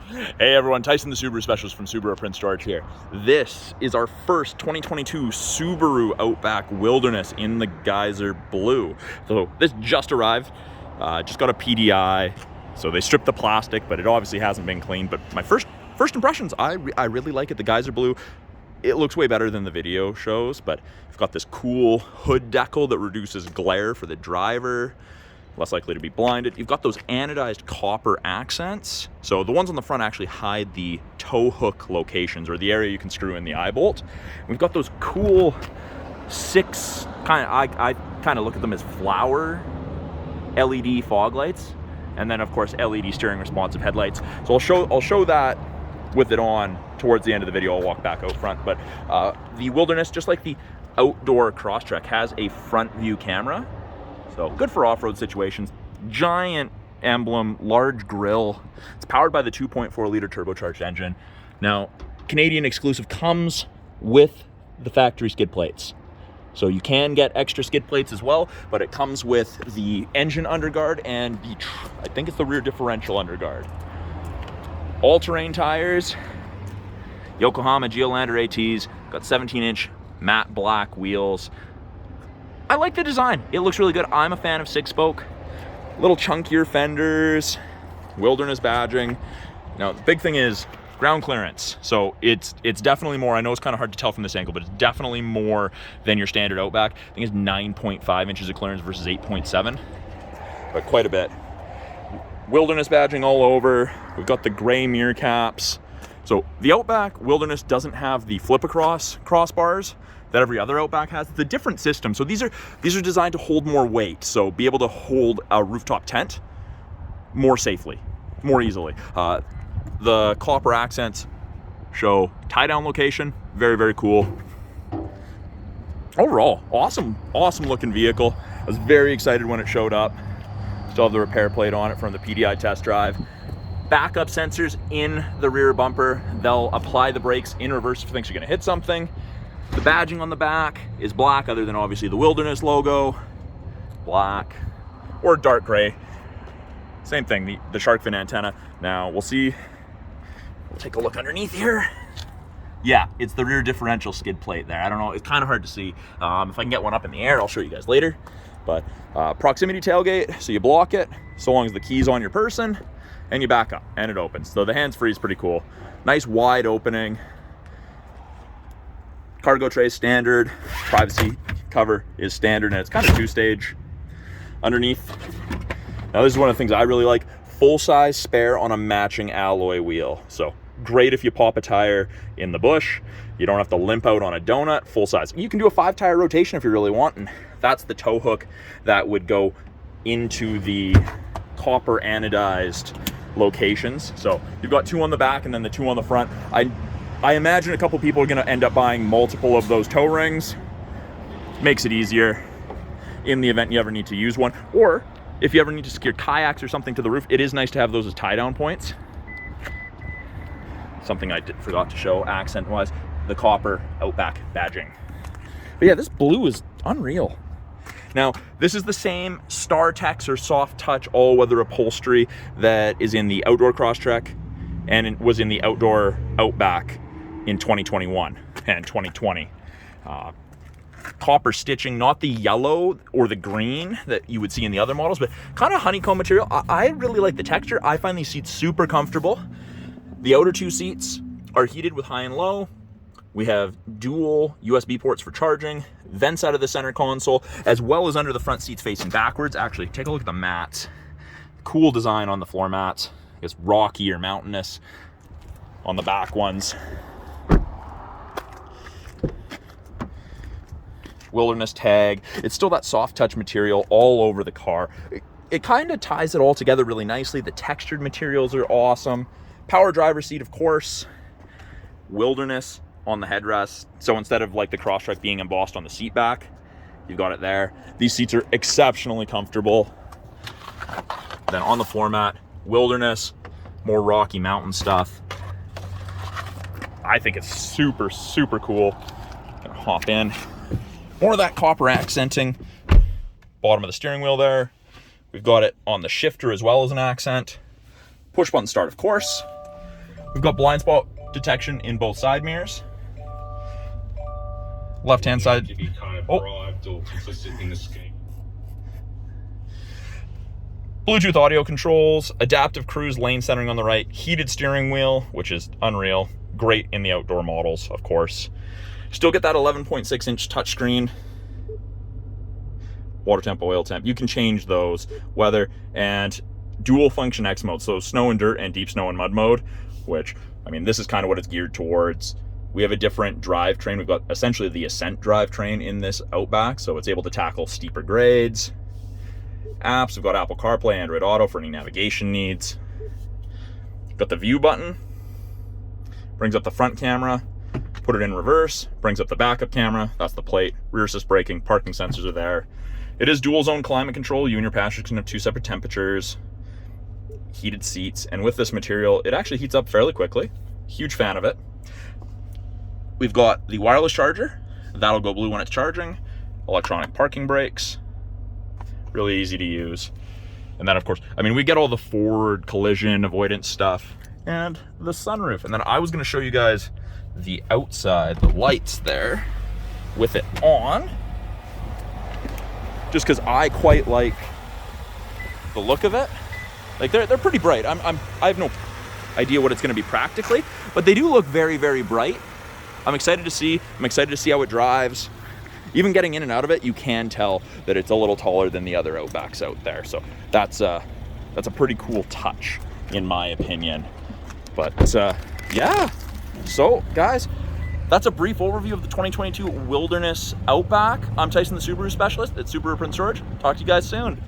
Hey everyone, Tyson the Subaru Specialist from Subaru Prince George here. This is our first 2022 Subaru Outback Wilderness in the Geyser Blue. So this just arrived, just got a PDI. So they stripped the plastic, but it obviously hasn't been cleaned. But my first impressions, I really like it. The Geyser Blue, it looks way better than the video shows, but you've got this cool hood decal that reduces glare for the driver. Less likely to be blinded. You've got those anodized copper accents. So the ones on the front actually hide the tow hook locations, or the area you can screw in the eye bolt. We've got those cool six, I kind of look at them as flower LED fog lights. And then of course LED steering responsive headlights. So I'll show that with it on towards the end of the video. I'll walk back out front. But the Wilderness, just like the outdoor Crosstrek, has a front view camera. So good for off-road situations. Giant emblem, large grille. It's powered by the 2.4 liter turbocharged engine. Now, Canadian exclusive comes with the factory skid plates. So you can get extra skid plates as well, but it comes with the engine underguard and I think it's the rear differential underguard. All-terrain tires, Yokohama Geolandar ATs, got 17-inch matte black wheels. I like the design. It looks really good. I'm a fan of six-spoke. Little chunkier fenders, Wilderness badging. Now, the big thing is ground clearance. So it's definitely more. I know it's kind of hard to tell from this angle, but it's definitely more than your standard Outback. I think it's 9.5 inches of clearance versus 8.7, but quite a bit. Wilderness badging all over. We've got the gray mirror caps. So the Outback Wilderness doesn't have the flip across crossbars that every other Outback has. It's a different system. So these are designed to hold more weight. So be able to hold a rooftop tent more safely, more easily. The copper accents show tie down location. Very, very cool. Overall, awesome looking vehicle. I was very excited when it showed up. Still have the repair plate on it from the PDI test drive. Backup sensors in the rear bumper. They'll apply the brakes in reverse if you think you're gonna hit something. The badging on the back is black, other than obviously the Wilderness logo. Black or dark gray. Same thing, the shark fin antenna. Now we'll see, we'll take a look underneath here. Yeah, it's the rear differential skid plate there. I don't know, it's kind of hard to see. If I can get one up in the air, I'll show you guys later. But proximity tailgate, so you block it, so long as the key's on your person, and you back up, and it opens. So the hands-free is pretty cool. Nice wide opening. Cargo tray standard, privacy cover is standard, and it's kind of two-stage underneath. Now this is one of the things I really like, full-size spare on a matching alloy wheel. So great if you pop a tire in the bush. You don't have to limp out on a donut, full size. You can do a 5-tire rotation if you really want, and that's the tow hook that would go into the copper anodized locations. So you've got two on the back and then the two on the front. I imagine a couple people are gonna end up buying multiple of those tow rings. Makes it easier in the event you ever need to use one. Or if you ever need to secure kayaks or something to the roof, it is nice to have those as tie-down points. Something I forgot to show accent-wise, the copper Outback badging. But yeah, this blue is unreal. Now, this is the same StarTex or soft touch all-weather upholstery that is in the outdoor Crosstrek and it was in the outdoor Outback in 2021 and 2020. Copper stitching, not the yellow or the green that you would see in the other models, but kind of honeycomb material. I really like the texture. I find these seats super comfortable. The outer two seats are heated with high and low. We have dual USB ports for charging, vents out of the center console, as well as under the front seats facing backwards. Actually, take a look at the mats. Cool design on the floor mats. I guess rocky or mountainous on the back ones. Wilderness tag. It's still that soft touch material all over the car. It kind of ties it all together really nicely. The textured materials are awesome. Power driver's seat, of course. Wilderness on the headrest. So instead of like the Crosstrek being embossed on the seat back, you've got it there. These seats are exceptionally comfortable. Then on the floor mat, Wilderness, more Rocky Mountain stuff. I think it's super, super cool. Gonna hop in. More of that copper accenting. Bottom of the steering wheel there. We've got it on the shifter as well as an accent. Push button start, of course. We've got blind spot detection in both side mirrors. Left-hand side. To be kind of bribed or complicit in the scheme. Bluetooth audio controls, adaptive cruise lane centering on the right, heated steering wheel, which is unreal. Great in the outdoor models, of course. Still get that 11.6-inch touchscreen. Water temp, oil temp. You can change those, weather, and dual function X mode. So snow and dirt and deep snow and mud mode, which, I mean, this is kind of what it's geared towards. We have a different drivetrain. We've got essentially the Ascent drivetrain in this Outback, so it's able to tackle steeper grades. Apps, we've got Apple CarPlay, Android Auto for any navigation needs. Got the view button, brings up the front camera, put it in reverse, brings up the backup camera, that's the plate, rear assist braking, parking sensors are there. It is dual zone climate control. You and your passengers can have 2 separate temperatures, heated seats, and with this material, it actually heats up fairly quickly. Huge fan of it. We've got the wireless charger, that'll go blue when it's charging, electronic parking brakes, really easy to use. And then of course, I mean, we get all the forward collision avoidance stuff and the sunroof. And then I was gonna show you guys the outside, the lights there with it on, just because I quite like the look of it. Like they're pretty bright. I have no idea what it's gonna be practically, but they do look very, very bright. I'm excited to see how it drives. Even getting in and out of it, you can tell that it's a little taller than the other Outbacks out there. So that's a pretty cool touch, in my opinion. But yeah, so guys, that's a brief overview of the 2022 Wilderness Outback. I'm Tyson, the Subaru specialist at Subaru Prince George. Talk to you guys soon.